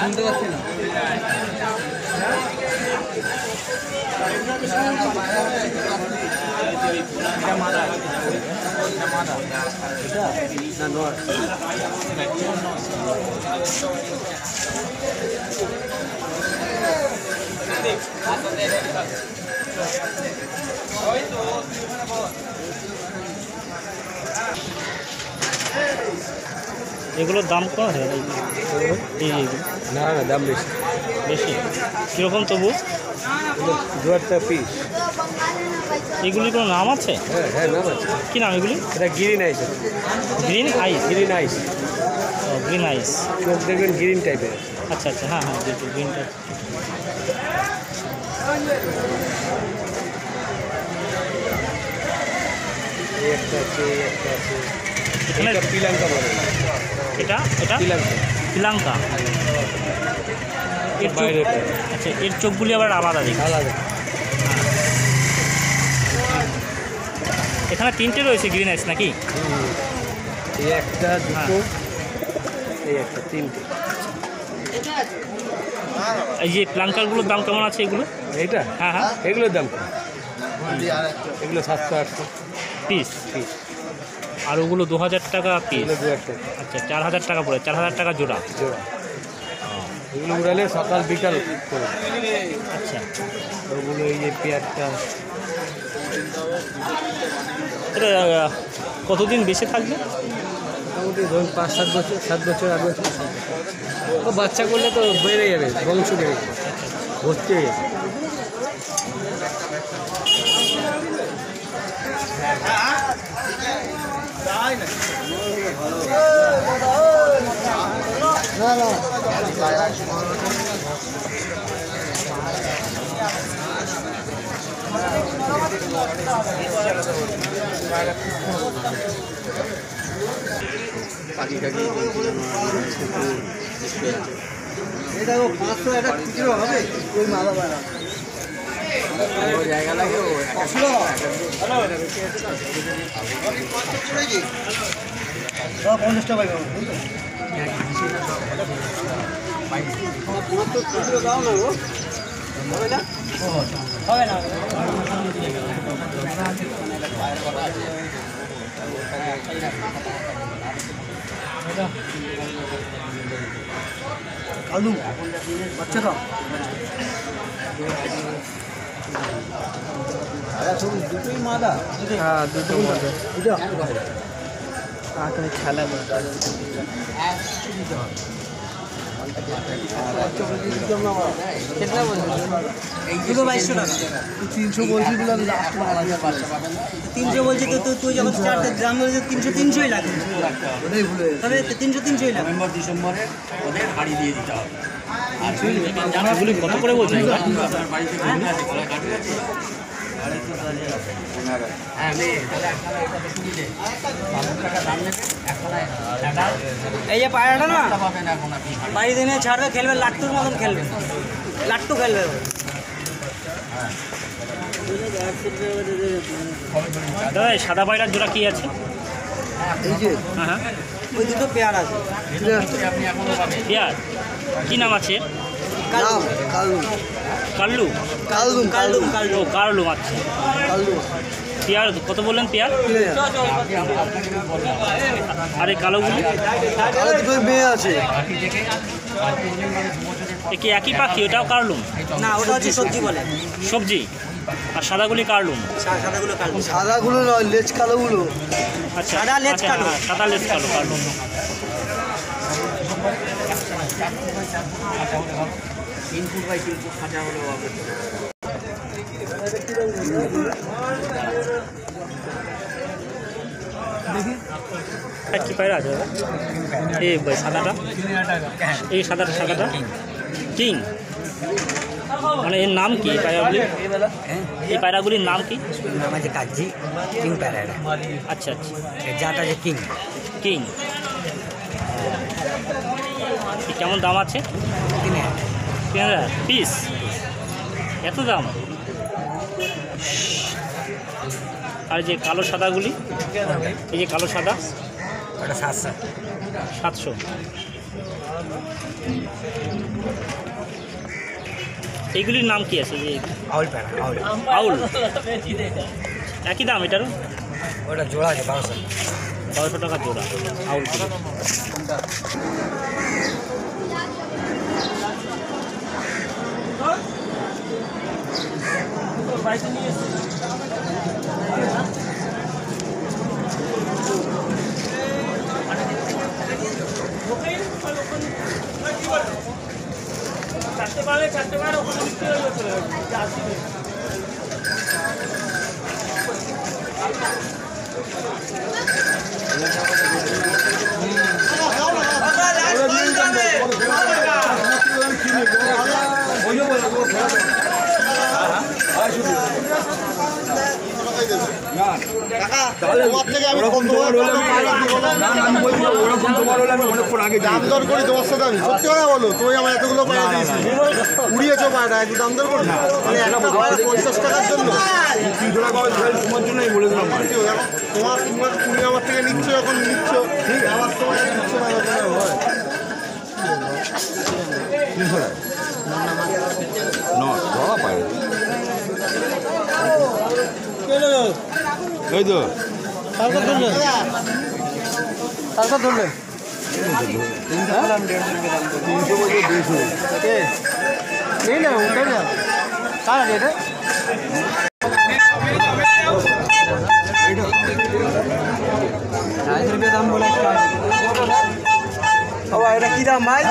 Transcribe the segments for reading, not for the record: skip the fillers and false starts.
শুনতে পাচ্ছি না। এগুলোর দাম কম আছে না না, দাম বেশি বেশি কীরকম তবু 2000 টাকা পিস। এগুলির কোনো নাম আছে? হ্যাঁ হ্যাঁ, নাম আছে। কী নাম এগুলি? এটা গ্রিন আইস। গ্রিন আইস? গ্রিন আইস, ও গ্রিন আইস। চোখ দেখবেন গ্রিন টাইপের। আচ্ছা আচ্ছা, হ্যাঁ হ্যাঁ, গ্রিন টাইপ। একটা আছে, একটা আছে। এখানে এটা শ্রীলঙ্কা বলে। এটা এটা শ্রীলঙ্কা। শ্রীলঙ্কা। এর চোখ, বাইরেটা। আচ্ছা, এর চোখগুলি আবার আলাদা দেখি। আলাদা। এখানে তিনটে রয়েছে গ্রিন আইস নাকি? এই একটা, দুটো, এই একটা, তিনটে। এই যে প্লাঙ্কারগুলোর দাম কেমন আছে এগুলো? এইটা? হ্যাঁ হ্যাঁ, এগুলোর দাম কম। এগুলো 700-800 পিস। পিস। আর ওগুলো 2000 টাকা পিস। এগুলো 2000 টাকা। আচ্ছা, 4000 টাকা পড়ে, 4000 টাকা জোড়া। জোড়া। এগুলো উড়ালে সকাল বিকাল করে। আচ্ছা, ওগুলো এই যে পেয়ারটা, এটা কতদিন বেঁচে থাকবে? মোটামুটি ধরুন 5-7 বছর, 7 বছর, 8 বছর। ও বাচ্চা করলে তো বেড়ে যাবে, বংশ বেড়ে যাবে, ভর্তি হয়ে যাবে। না না, এটা 500 একটা খুচরো হবে ওই মালা বাড়া জায়গা লাগে। ও 50 টাকা পাইবে দাও না, ও হবে না, হবে না। আলু বাচ্চাটা দুটোই মাদা। হ্যাঁ, দুটো মাদা। খেলা এইগুলো 2200 টাকা। 300 বলছি, 300 বলছি তো তুই যখন 4টা দাম বলছিস 300-300ই লাগে। ওটাই ভুলে তবে 300-300ই লাগে। নভেম্বর ডিসেম্বরে ওদের হাড়ি দিয়ে দিতে হবে। আর জানাগুলি কত করে বলছেন? এই যে পায়রাটা না বাড়ি দিনে ছাড়বে, খেলবে লাট্টুর মতন খেলবে, লাট্টু খেলবে। দাদা, এই সাদা পায়রার জোড়া কি আছে? এই যে হ্যাঁ হ্যাঁ, ওই দুটো পেয়ার আছে। পেয়ার কী নাম আছে? কালু কালু কাল্লু? কালুম কালুম ও কার্লুম। আচ্ছা, কালু। পেয়ার কত বললেন পেয়ার? আর এই কালোগুলি? কালো দুটো মেয়ে আছে। এ কি একই পাখি? ওটাও কার্লুম? না, ওটা হচ্ছে সবজি বলে। সবজি। আর সাদাগুলি কার্লুম? সাদাগুলো কালো। সাদাগুলো নয়, লেজ কালোগুলো। আচ্ছা, সাদা লেজ আচ্ছা, কালো। হ্যাঁ, সাদা লেজ কালো কার্লুম। কি পায়রা আছে দাদা? এই সাদাটা, এই সাদাটা, সাদাটা কিং, মানে এর নাম কি পায়রাগুলি? এই পায়রাগুলির নাম কি? নাম আছে কাজি কিং প্যারা। আচ্ছা আচ্ছা, জাত আছে কিং। কিং। কেমন দাম আছে? 3000 3000 পিস, এত দাম। আর যে কালো সাদাগুলি, এই যে কালো সাদা, ওটা 700। 700। এইগুলির নাম কি আছে? যে আউল প্যারা, আউল। আউল, একই দাম এটারও? ওটা জোড়া আছে 1200। 1200 টাকা জোড়া আউল। দাম দর করি তোমার সাথে, আমি সত্যি কথা বলো, তুমি আমার এতগুলো পায়রা দিয়েছি, উড়িয়েছো পায়রা, একটু দাম দর করো না। মানে একটা পায়রা 50 টাকার জন্য তোমার জন্যই বলে দিলাম। তোমার তুমি আমার থেকে নিচ্ছ, এখন নিচ্ছ, ঠিক আমার তোমার নিচ্ছ না, এই তো কালকে ধরলে নেই না, ওটাই না কার আছে এটা? দাম বলে এটা কি দাম ভাই?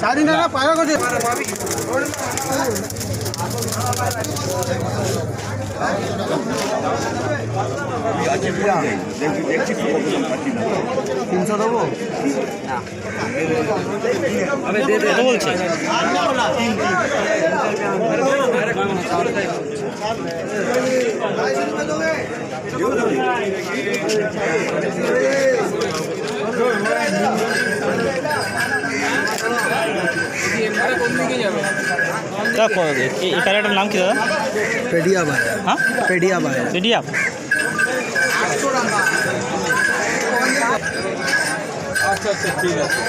স্বাধীন পায়রা করছে। তিনশো দেবো বলছে। এই প্যারাটার নাম কি দাদা? পেডিয়া পায়রা। হ্যাঁ, পেডিয়া পায়রা। পেডিয়া। আচ্ছা আচ্ছা ঠিক আছে।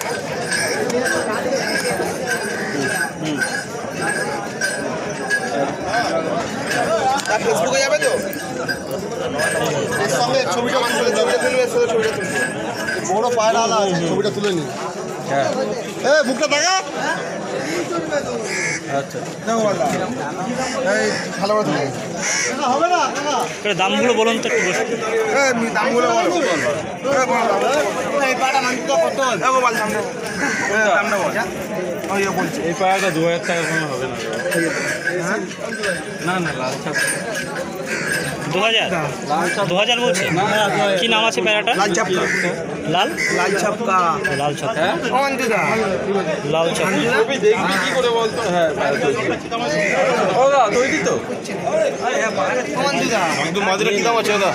ফেসবুকে যাবে তো, এর সঙ্গে ছবিটা তুলে, ছবিটা তুলবে, ছবিটা তুলবে, বড় পায়রা আলা আছে, ছবিটা তুলে নি। এ বুকটা দেখা আচ্ছা এই ভালো করে তুলে হবে না কাকা, দামগুলো বলুন তো একটু বসে। দামগুলো বলো। এই পায়রা নাম তো কত? দেখো বল সামনে, সামনে বল। ওই বলছে এই পায়রাটা 2000 টাকা কোনো হবে না। না না লাল ছাপ 2000 বলছে। কি নাম আছে প্যারাটা? লাল ছাপকা। লাল লাল ছাপকা। লাল ছাপকা। অন্তিদা। লাল ছাপকা। দেখবি কি করে বলতো? হ্যাঁ ও দা তৈরি তো অন্তিদা। একদম মাঝে কি দাম আছে দাদা?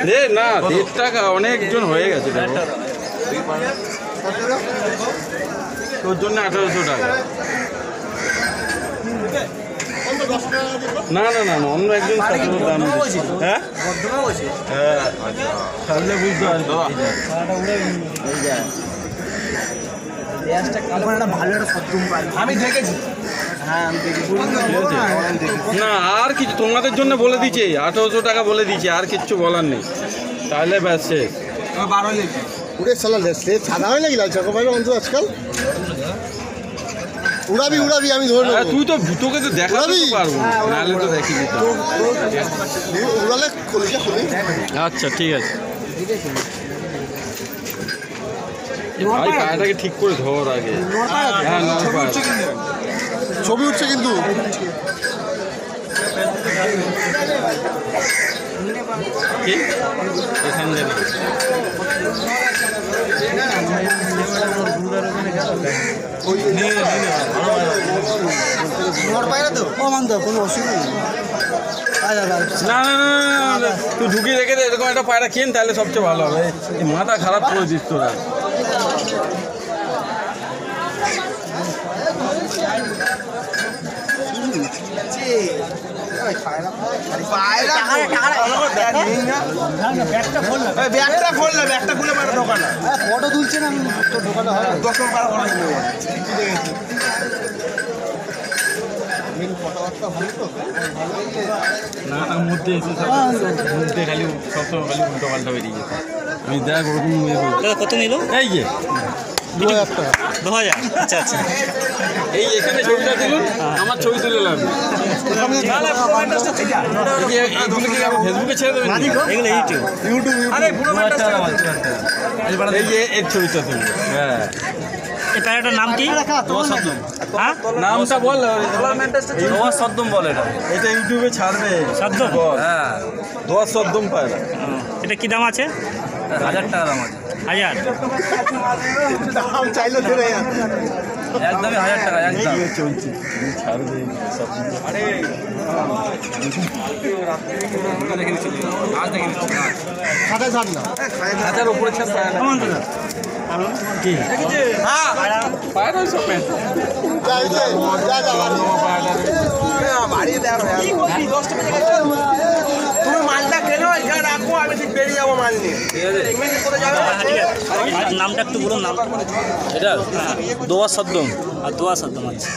দে না 1.5 টাকা অনেকজন হয়ে গেছে দেখো। তোর জন্য 1800 টাকা। না না না অন্য একজন ছাত্রের দাম দিচ্ছে। হ্যাঁ হ্যাঁ তাহলে বুঝতে পারছো। আমি দেখেছি। হ্যাঁ আমি দেখেছি। না আর কিছু তোমাদের জন্য বলে দিচ্ছে 1800 টাকা বলে দিচ্ছে, আর কিচ্ছু বলার নেই। তাহলে ব্যাস শেষ। উড়ে সালা সে সাদা হয় নাকি লাল চাকো পায়রা অন্তত আজকাল? উড়াবি উড়াবি, আমি ধরে আরে নেবো। তুই তো তোকে তো দেখাতে তো পারবো, নাহলে তো দেখি দিতাম। উড়ালে কলিজা খুলি। আচ্ছা ঠিক আছে ভাই, পায়রাটাকে ঠিক করে ধর আগে। হ্যাঁ নর পায়রা। ছবি উঠছে কিন্তু। কি এখান থেকে না। নর পায়রা তো? ও মানতো কোনো অসুবিধা নেই। না না না না, না, তুই ঢুকিয়ে রেখে দে, এরকম একটা পায়রা কেন, তাহলে সবচেয়ে ভালো হবে। এই মাথা খারাপ করে দিস তোরা। ফটো তুলছে না ঢোকানো হয় না না, মধ্যে এসে মধ্যে খালি সবসময় খালি উল্টো পাল্টা বেরিয়ে গেছে। আমি দেখ ওরকম ইয়ে করি। দাদা কত নিল? এই যে 2000 টাকা। 2000। আচ্ছা আচ্ছা। এই এখানে ছবিটা তুলুন, আমার ছবি তুলে লাগবে। এইগুলো কি আমার ফেসবুকে ছেড়ে দেবেন? এগুলো ইউটিউব। এই যে এর ছবিটা তুলুন। হ্যাঁ, এই পায়রাটার নাম কি? হ্যাঁ, নামটা বল। দোয়া সদ্দম বলে এটা। এটা ইউটিউবে ছাড়বে। সদ্দম? হ্যাঁ, দোয়া সদ্দম পায়রা। এটা কি দাম আছে? 1000 টাকা দাম আছে। 1000? দাম চাইলো ধরে একদমই 1000 টাকা একদম। চলছে ছাড়বে সব। খাতা ছাড় না হাজার উপরে ছাড় পায়রা। কি? হ্যাঁ, পায়রা সব পেয়েছে। তুমি মালটা কেন এখানে রাখো, আমি ঠিক বেরিয়ে যাবো মাল নিয়ে। নামটা একটু বলুন, নাম। এটা দোয়া সদ্দম। আর দোয়া সদ্দম আছে।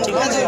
ঠিক আছে।